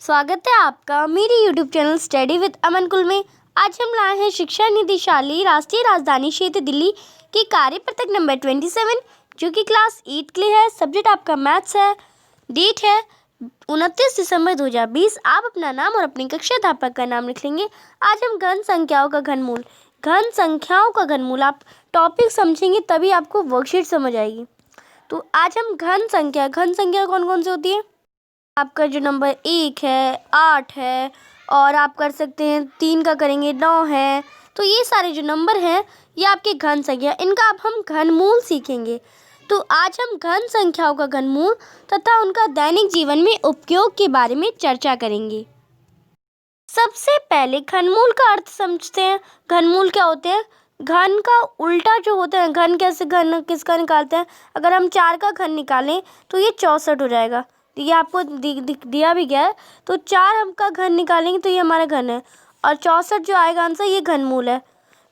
स्वागत है आपका मेरे YouTube चैनल स्टडी विद अमन कुल में। आज हम लाए हैं शिक्षा निदेशालय राष्ट्रीय राजधानी क्षेत्र दिल्ली की कार्यपत्रक नंबर 27 जो कि क्लास 8 के लिए है। सब्जेक्ट आपका मैथ्स है। डेट है 29 दिसंबर 2020। आप अपना नाम और अपनी कक्षा अध्यापक का नाम लिख लेंगे। आज हम घन संख्याओं का घनमूल आप टॉपिक समझेंगे तभी आपको वर्कशीट समझ आएगी। तो आज हम घन संख्या कौन कौन सी होती है। आपका जो नंबर 1 है, 8 है, और आप कर सकते हैं 3 का करेंगे 9 है। तो ये सारे जो नंबर हैं ये आपके घन संख्या, इनका अब हम घनमूल सीखेंगे। तो आज हम घन संख्याओं का घनमूल तथा उनका दैनिक जीवन में उपयोग के बारे में चर्चा करेंगे। सबसे पहले घनमूल का अर्थ समझते हैं। घनमूल क्या होते हैं? घन का उल्टा जो होता है, घन किसका निकालते हैं? अगर हम 4 का घन निकालें तो ये 64 हो जाएगा। ये आपको दिया भी गया है। तो 4 हम का घन निकालेंगे तो ये हमारा घन है, और 64 जो आएगा आंसर ये घनमूल है।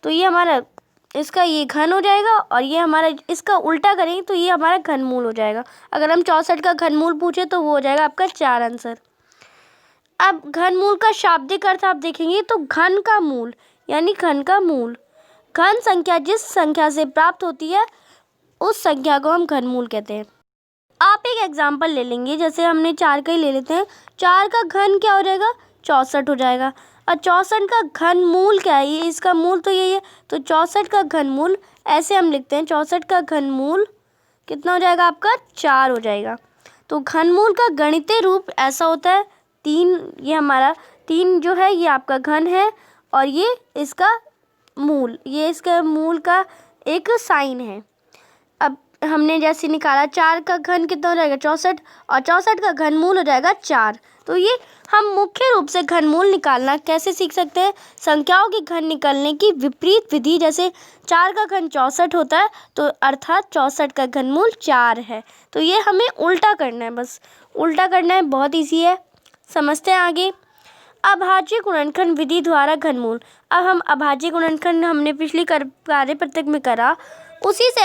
तो ये हमारा इसका ये घन हो जाएगा, और ये हमारा इसका उल्टा करेंगे तो ये हमारा घनमूल हो जाएगा। अगर हम 64 का घनमूल पूछे तो वो हो जाएगा आपका 4 आंसर। अब घनमूल का शाब्दिक अर्थ आप देखेंगे तो घन का मूल यानी घन का मूल। घन संख्या जिस संख्या से प्राप्त होती है उस संख्या को हम घनमूल कहते हैं। आप एक एग्जाम्पल ले लेंगे, जैसे हमने 4 का ही ले लेते हैं। 4 का घन क्या हो जाएगा? 64 हो जाएगा। और 64 का घनमूल क्या है? ये इसका मूल तो यही है। तो 64 का घनमूल ऐसे हम लिखते हैं, 64 का घनमूल कितना हो जाएगा आपका? 4 हो जाएगा। तो घनमूल का गणितीय रूप ऐसा होता है 3। ये हमारा 3 जो है ये आपका घन है, और ये इसका मूल, ये इसका मूल का एक साइन है। अब हमने जैसे निकाला 4 का घन कितना हो जाएगा? 64, और 64 का घनमूल हो जाएगा 4। तो ये हम मुख्य रूप से घनमूल निकालना कैसे सीख सकते हैं? संख्याओं के घन निकालने की विपरीत विधि। जैसे 4 का घन 64 होता है तो अर्थात 64 का घनमूल 4 है। तो ये हमें उल्टा करना है, बस उल्टा करना है, बहुत ईजी है। समझते हैं आगे। अभाज्य गुणनखंड विधि द्वारा घनमूल। अब हम अभाज्य गुणनखंड हमने पिछली कार्यपत्रक में करा, उसी से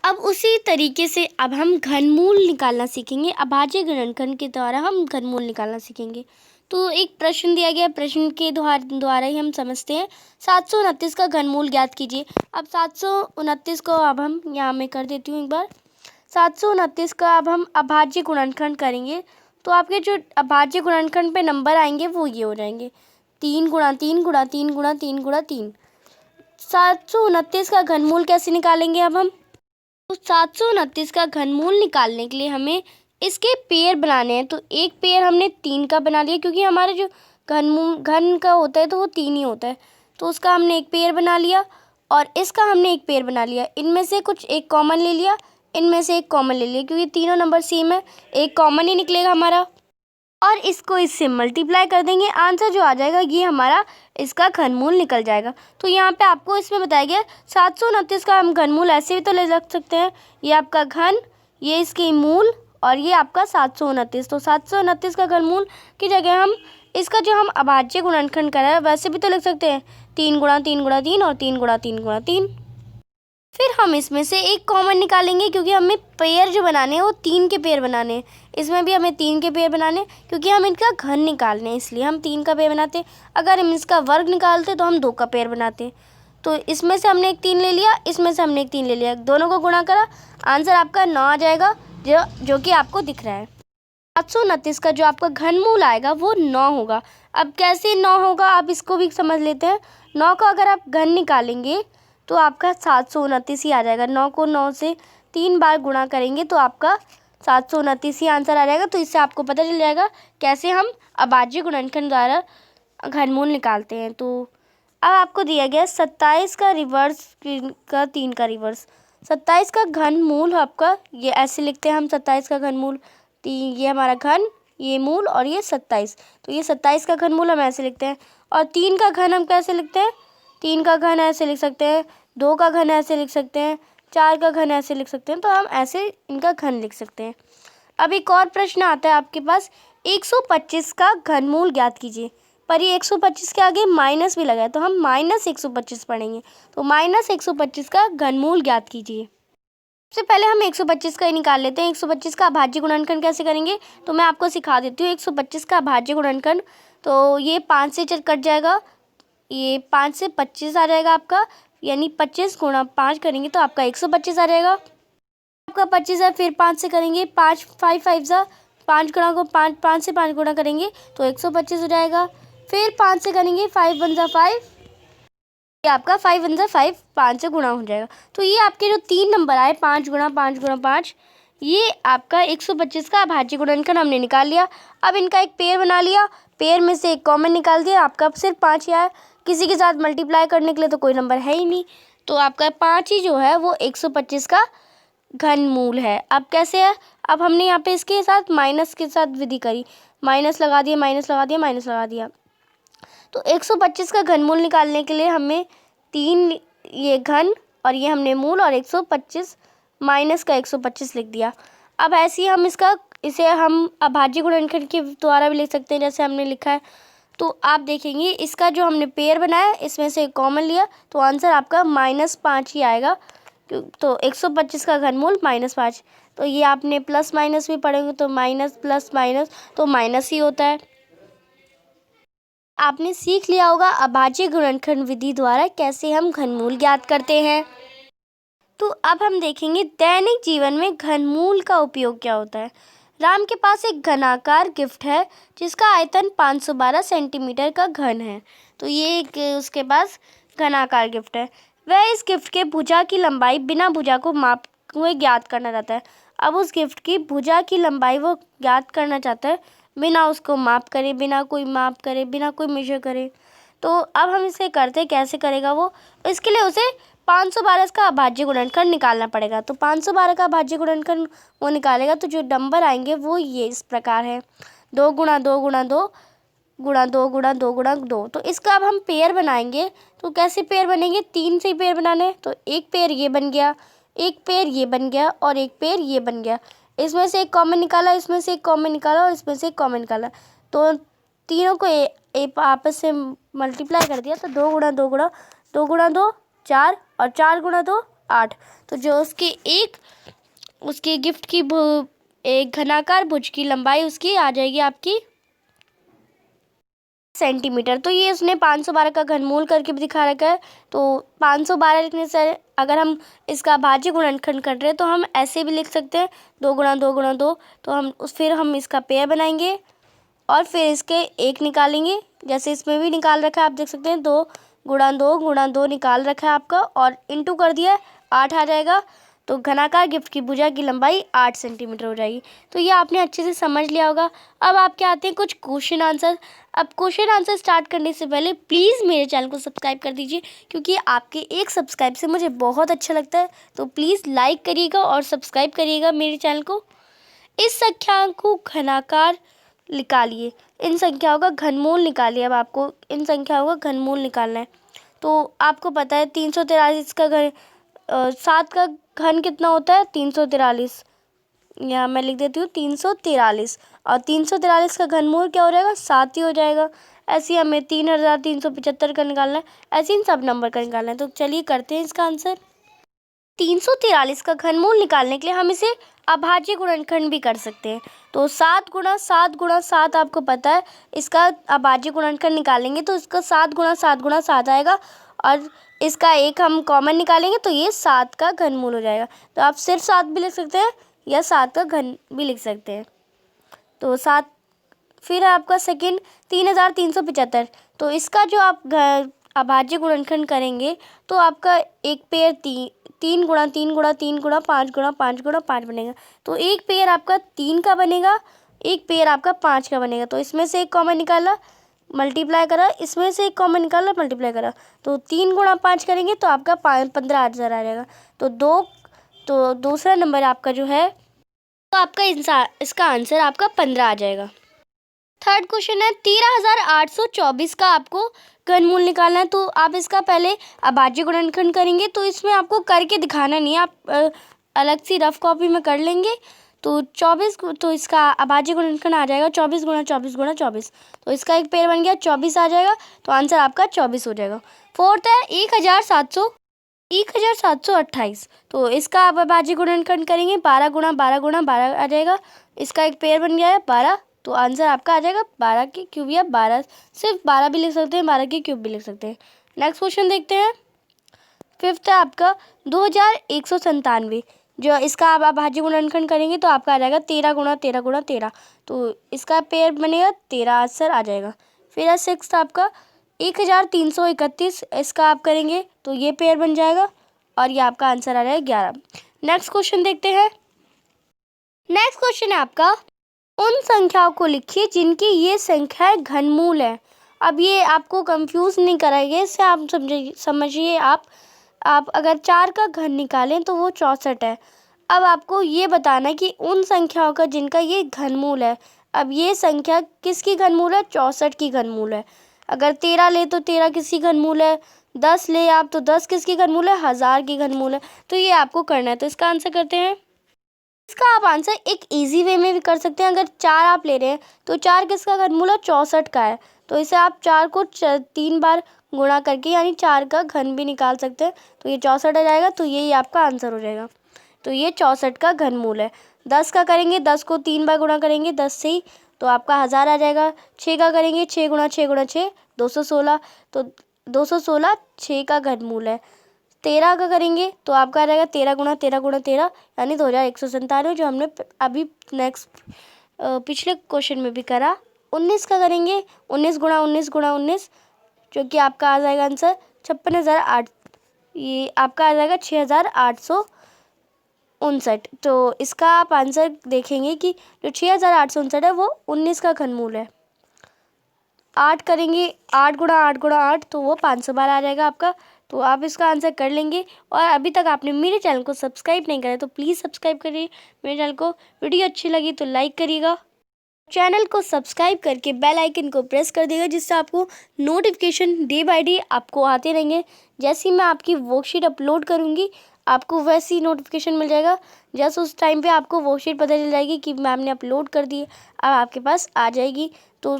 अब उसी तरीके से अब हम घनमूल निकालना सीखेंगे। अभाज्य गुणनखंड के द्वारा हम घनमूल निकालना सीखेंगे। तो एक प्रश्न दिया गया, प्रश्न के द्वारा ही हम समझते हैं। 729 का घनमूल ज्ञात कीजिए। अब 729 को अब हम यहाँ में कर देती हूँ एक बार। 729 का अब हम अभाज्य गुणनखंड करेंगे तो आपके जो अभाज्य गुणनखंड पे नंबर आएंगे वो ये हो जाएंगे 3 गुणा 3 गुणा 3 गुणा 3 गुणा 3। 729 का घनमूल कैसे निकालेंगे अब हम? तो 729 का घनमूल निकालने के लिए हमें इसके पेयर बनाने हैं। तो एक पेयर हमने 3 का बना लिया, क्योंकि हमारा जो घन का होता है तो वो 3 ही होता है। तो उसका हमने एक पेयर बना लिया, और इसका हमने एक पेयर बना लिया। इनमें से कुछ एक कॉमन ले लिया, इनमें से एक कॉमन ले लिया, क्योंकि तीनों नंबर सेम है, एक कॉमन ही निकलेगा हमारा। और इसको इससे मल्टीप्लाई कर देंगे, आंसर जो आ जाएगा ये हमारा इसका घनमूल निकल जाएगा। तो यहाँ पे आपको इसमें बताया गया 729 का हम घनमूल ऐसे भी तो ले रख सकते हैं। ये आपका घन, ये इसके मूल, और ये आपका 729। तो 729 का घनमूल की जगह हम इसका जो हम अभाज्य गुणनखंड करा है वैसे भी तो लिख सकते हैं 3 गुणा 3 गुणा 3 और 3 गुणा 3 गुणा 3। फिर हम इसमें से एक कॉमन निकालेंगे, क्योंकि हमें पेयर जो बनाने हैं वो 3 के पेयर बनाने हैं। इसमें भी हमें 3 के पेयर बनाने हैं, क्योंकि हम इनका घन निकालने हैं, इसलिए हम 3 का पेयर बनाते हैं। अगर हम इसका वर्ग निकालते तो हम 2 का पेयर बनाते हैं। तो इसमें से हमने एक 3 ले लिया, इसमें से हमने एक 3 ले लिया, दोनों को गुणा करा, आंसर आपका 9 आ जाएगा, जो कि आपको दिख रहा है। 729 का जो आपका घनमूल आएगा वो 9 होगा। अब कैसे 9 होगा आप इसको भी समझ लेते हैं। 9 का अगर आप घन निकालेंगे तो आपका 729 ही आ जाएगा। 9 को 9 से 3 बार गुणा करेंगे तो आपका 729 ही आंसर आ जाएगा। तो इससे आपको पता चल जाएगा कैसे हम अभाज्य गुणनखंड द्वारा घनमूल निकालते हैं। तो अब आपको दिया गया 27 का रिवर्स का 3 का रिवर्स। 27 का घनमूल आपका ये ऐसे लिखते हैं हम, 27 का घनमूल, ये हमारा घन, ये मूल, और ये 27। तो ये 27 का घनमूल हम ऐसे लिखते हैं। और 3 का घन हम कैसे लिखते हैं? 3 का घन ऐसे लिख सकते हैं, 2 का घन ऐसे लिख सकते हैं, 4 का घन ऐसे लिख सकते हैं। तो हम ऐसे इनका घन लिख सकते हैं। अब एक और प्रश्न आता है आपके पास, 125 का घनमूल ज्ञात कीजिए। पर ये 125 के आगे माइनस भी लगा है, तो हम -125 पढ़ेंगे। तो -125 का घनमूल ज्ञात कीजिए। सबसे पहले हम 125 का ही निकाल लेते हैं। 125 का अभाज्य गुणनखंड कैसे करेंगे तो मैं आपको सिखा देती हूँ। 125 का अभाज्य गुणनखंड, तो ये 5 से कट जाएगा, ये 5 से 25 आ जाएगा आपका, यानी 25 गुणा 5 करेंगे तो आपका 125 आ जाएगा। आपका 25 है, फिर 5 से करेंगे, 5 5 5 सा 5 गुणा को 5 से 5 गुणा करेंगे तो 125 हो जाएगा। फिर 5 से करेंगे, 5 1 5, ये आपका 5 1 5 5 से गुणा हो जाएगा। तो ये आपके जो 3 नंबर आए 5 गुणा 5 गुणा 5, ये आपका 125 का अभाज्य गुणनखंड हमने निकाल लिया। अब इनका एक पेयर बना लिया, पेयर में से एक कॉमन निकाल दिया, आपका सिर्फ 5 ही आया। किसी के साथ मल्टीप्लाई करने के लिए तो कोई नंबर है ही नहीं, तो आपका 5 ही जो है वो 125 का घनमूल है। अब कैसे है, अब हमने यहाँ पे इसके साथ माइनस के साथ विधि करी, माइनस लगा दिया, माइनस लगा दिया, माइनस लगा दिया। तो 125 का घनमूल निकालने के लिए हमें 3 ये घन और ये हमने मूल और 125 माइनस का 125 लिख दिया। अब ऐसे ही हम इसे हम अभाज्य गुणनखंड के द्वारा भी लिख सकते हैं, जैसे हमने लिखा है। तो आप देखेंगे इसका जो हमने पेयर बनाया इसमें से कॉमन लिया तो आंसर आपका -5 ही आएगा। तो 125 का घनमूल -5, तो ये आपने प्लस माइनस भी पढ़ेंगे तो माइनस प्लस माइनस तो माइनस ही होता है। आपने सीख लिया होगा अभाज्य गुणनखंड विधि द्वारा कैसे हम घनमूल ज्ञात करते हैं। तो अब हम देखेंगे दैनिक जीवन में घनमूल का उपयोग क्या होता है। राम के पास एक घनाकार गिफ्ट है जिसका आयतन 512 सेंटीमीटर का घन है। तो ये एक उसके पास घनाकार गिफ्ट है। वह इस गिफ्ट के भुजा की लंबाई बिना भुजा को माप हुए ज्ञात करना चाहता है। अब उस गिफ्ट की भुजा की लंबाई वो ज्ञात करना चाहता है बिना उसको माप करे, बिना कोई माप करे, बिना कोई मेजर करे। तो अब हम इसे करते कैसे करेगा वो, इसके लिए उसे 512 का अभाज्य गुणनखंड निकालना पड़ेगा। तो 512 का अभाज्य गुणनखंड वो निकालेगा तो जो नंबर आएंगे वो ये इस प्रकार है, 2 गुणा 2 गुणा 2 गुणा 2 गुणा 2 गुणा 2। तो इसका अब हम पेयर बनाएंगे, तो कैसे पेयर बनेंगे, 3 से पेयर बनाने हैं। तो एक पेयर ये बन गया, एक पेयर ये बन गया और एक पेयर ये बन गया। इसमें से एक कॉमन निकाला, इसमें से एक कॉमन निकाला और इसमें से एक कॉमन निकाला। तो तीनों को आपस से मल्टीप्लाई कर दिया तो 2 गुणा 2 गुणा 2 गुणा 2 4 और 4 गुणा 2 8। तो जो उसके गिफ्ट की एक घनाकार भुज की लंबाई उसकी आ जाएगी आपकी सेंटीमीटर। तो ये उसने 512 का घनमूल करके भी दिखा रखा है। तो 512 लिखने से अगर हम इसका अभाज्य गुणनखंड कर रहे हैं तो हम ऐसे भी लिख सकते हैं, 2 गुणा 2 गुणा 2। तो फिर हम इसका पेयर बनाएंगे और फिर इसके एक निकालेंगे, जैसे इसमें भी निकाल रखा है आप देख सकते हैं, 2 गुणा 2 निकाल रखा है आपका और इंटू कर दिया, 8 आ जाएगा। तो घनाकार गिफ्ट की भुजा की लंबाई 8 सेंटीमीटर हो जाएगी। तो ये आपने अच्छे से समझ लिया होगा। अब आपके आते हैं कुछ क्वेश्चन आंसर। अब क्वेश्चन आंसर स्टार्ट करने से पहले प्लीज़ मेरे चैनल को सब्सक्राइब कर दीजिए, क्योंकि आपके एक सब्सक्राइब से मुझे बहुत अच्छा लगता है। तो प्लीज़ लाइक करिएगा और सब्सक्राइब करिएगा मेरे चैनल को। इस संख्या को घनाकार निकालिए, इन संख्याओं का घनमूल निकालिए। अब आपको इन संख्याओं का घनमूल निकालना है। तो आपको पता है 343 का घन 7 का घन कितना होता है, 343। यहाँ मैं लिख देती हूँ 343, और 343 का घनमूल क्या हो जाएगा, 7 ही हो जाएगा। ऐसे ही हमें 3375 का निकालना है, ऐसे इन सब नंबर का निकालना है। तो चलिए करते हैं इसका आंसर। 343 का घनमूल निकालने के लिए हम इसे अभाज्य गुणनखंड भी कर सकते हैं। तो 7 गुणा 7 गुणा 7 आपको पता है, इसका अभाज्य गुणनखंड निकालेंगे तो इसका 7 गुणा 7 गुणा 7 आएगा और इसका एक हम कॉमन निकालेंगे तो ये 7 का घनमूल हो जाएगा। तो आप सिर्फ 7 भी लिख सकते हैं या 7 का घन भी लिख सकते हैं। तो 7, फिर आपका सेकंड 3375। तो इसका जो आप अभाज्य गुणनखंड करेंगे तो आपका एक पेयर 3 गुणा 3 गुणा 3 गुणा 5 गुणा 5 गुणा 5 बनेगा। तो एक पेयर आपका 3 का बनेगा, एक पेयर आपका 5 का बनेगा। तो इसमें से एक कॉमन निकाला, मल्टीप्लाई करा, इसमें से एक कॉमन निकाला, मल्टीप्लाई करा। तो 3 गुणा 5 करेंगे तो आपका 15,000 आ जाएगा। तो दूसरा नंबर आपका जो है तो आपका इसका आंसर आपका 15 आ जाएगा। थर्ड क्वेश्चन है 13,824 का आपको घनमूल निकालना है। तो आप इसका पहले अभाज्य गुणनखंड करेंगे, तो इसमें आपको करके दिखाना नहीं है, आप अलग सी रफ कॉपी में कर लेंगे। तो 24, तो इसका अभाज्य गुणनखंड आ जाएगा 24 गुणा 24 गुणा 24। तो इसका एक पेयर बन गया, 24 आ जाएगा। तो आंसर आपका 24 हो जाएगा। फोर्थ है 1700 1728। तो इसका आप अभाज्य गुणनखंड करेंगे, 12 गुणा 12 गुणा 12 आ जाएगा। इसका एक पेयर बन गया है 12, तो आंसर आपका आ जाएगा 12 के क्यूब या 12, सिर्फ 12 भी लिख सकते हैं, 12 के क्यूब भी लिख सकते हैं। नेक्स्ट क्वेश्चन देखते हैं। फिफ्थ है आपका 2197। जो इसका आप अभाज्य गुणनखंड करेंगे तो आपका आ जाएगा 13 गुणा 13 गुणा 13, तो इसका पेयर बनेगा 13, आंसर आ जाएगा। फिर है सिक्स्थ आपका 1331। इसका आप करेंगे तो ये पेयर बन जाएगा और ये आपका आंसर आ जाएगा 11। नेक्स्ट क्वेश्चन देखते हैं। नेक्स्ट क्वेश्चन है आपका, उन संख्याओं को लिखिए जिनकी ये संख्याएं घनमूल है। अब ये आपको कंफ्यूज नहीं कराएंगे, इससे आप समझिए आप अगर 4 का घन निकालें तो वो 64 है। अब आपको ये बताना है कि उन संख्याओं का जिनका ये घनमूल है। अब ये संख्या किसकी घनमूल है? 64 की घनमूल है। अगर 13 ले तो 13 किसकी घनमूल है? 10 ले आप तो 10 किसकी घनमूल है? 1000 की घनमूल है। तो ये आपको करना है, तो इसका आंसर करते हैं। इसका आप आंसर एक इजी वे में भी कर सकते हैं। अगर 4 आप ले रहे हैं तो 4 किसका घनमूल है? 64 का है। तो इसे आप 4 को 3 बार गुणा करके यानी 4 का घन भी निकाल सकते हैं, तो ये 64 आ जाएगा। तो यही आपका आंसर हो जाएगा। तो ये 64 का घनमूल है। 10 का करेंगे, 10 को 3 बार गुणा करेंगे 10 से ही, तो आपका 1000 आ जाएगा। 6 का करेंगे, 6 गुणा 6 गुणा 6 216, तो 216 6 का घनमूल है। 13 का करेंगे तो आपका आ जाएगा 13 गुणा 13 गुणा 13 यानी 2197, जो हमने अभी नेक्स्ट पिछले क्वेश्चन में भी करा। 19 का करेंगे, 19 गुणा 19 गुणा 19, जो कि आपका आ जाएगा आंसर 56,008। ये आपका आ जाएगा 6,859। तो इसका आप आंसर देखेंगे कि जो 6,859 है वो 19 का घनमूल है। 8 करेंगे, 8 गुणा 8 गुणा 8, तो वो 500 बार आ जाएगा आपका। तो आप इसका आंसर कर लेंगे। और अभी तक आपने मेरे चैनल को सब्सक्राइब नहीं करा तो प्लीज़ सब्सक्राइब करिए मेरे चैनल को। वीडियो अच्छी लगी तो लाइक करिएगा, चैनल को सब्सक्राइब करके बेल आइकन को प्रेस कर देगा, जिससे आपको नोटिफिकेशन डे बाय डे आपको आते रहेंगे। जैसे ही मैं आपकी वर्कशीट अपलोड करूँगी आपको वैसे ही नोटिफिकेशन मिल जाएगा। जैसे उस टाइम पे आपको वर्कशीट पता चल जाएगी कि मैम ने अपलोड कर दी है, अब आपके पास आ जाएगी। तो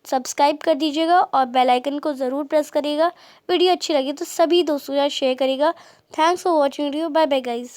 सब्सक्राइब कर दीजिएगा और बेल आइकन को ज़रूर प्रेस करिएगा। वीडियो अच्छी लगी तो सभी दोस्तों के साथ शेयर करिएगा। Thanks for watching video. Bye bye guys.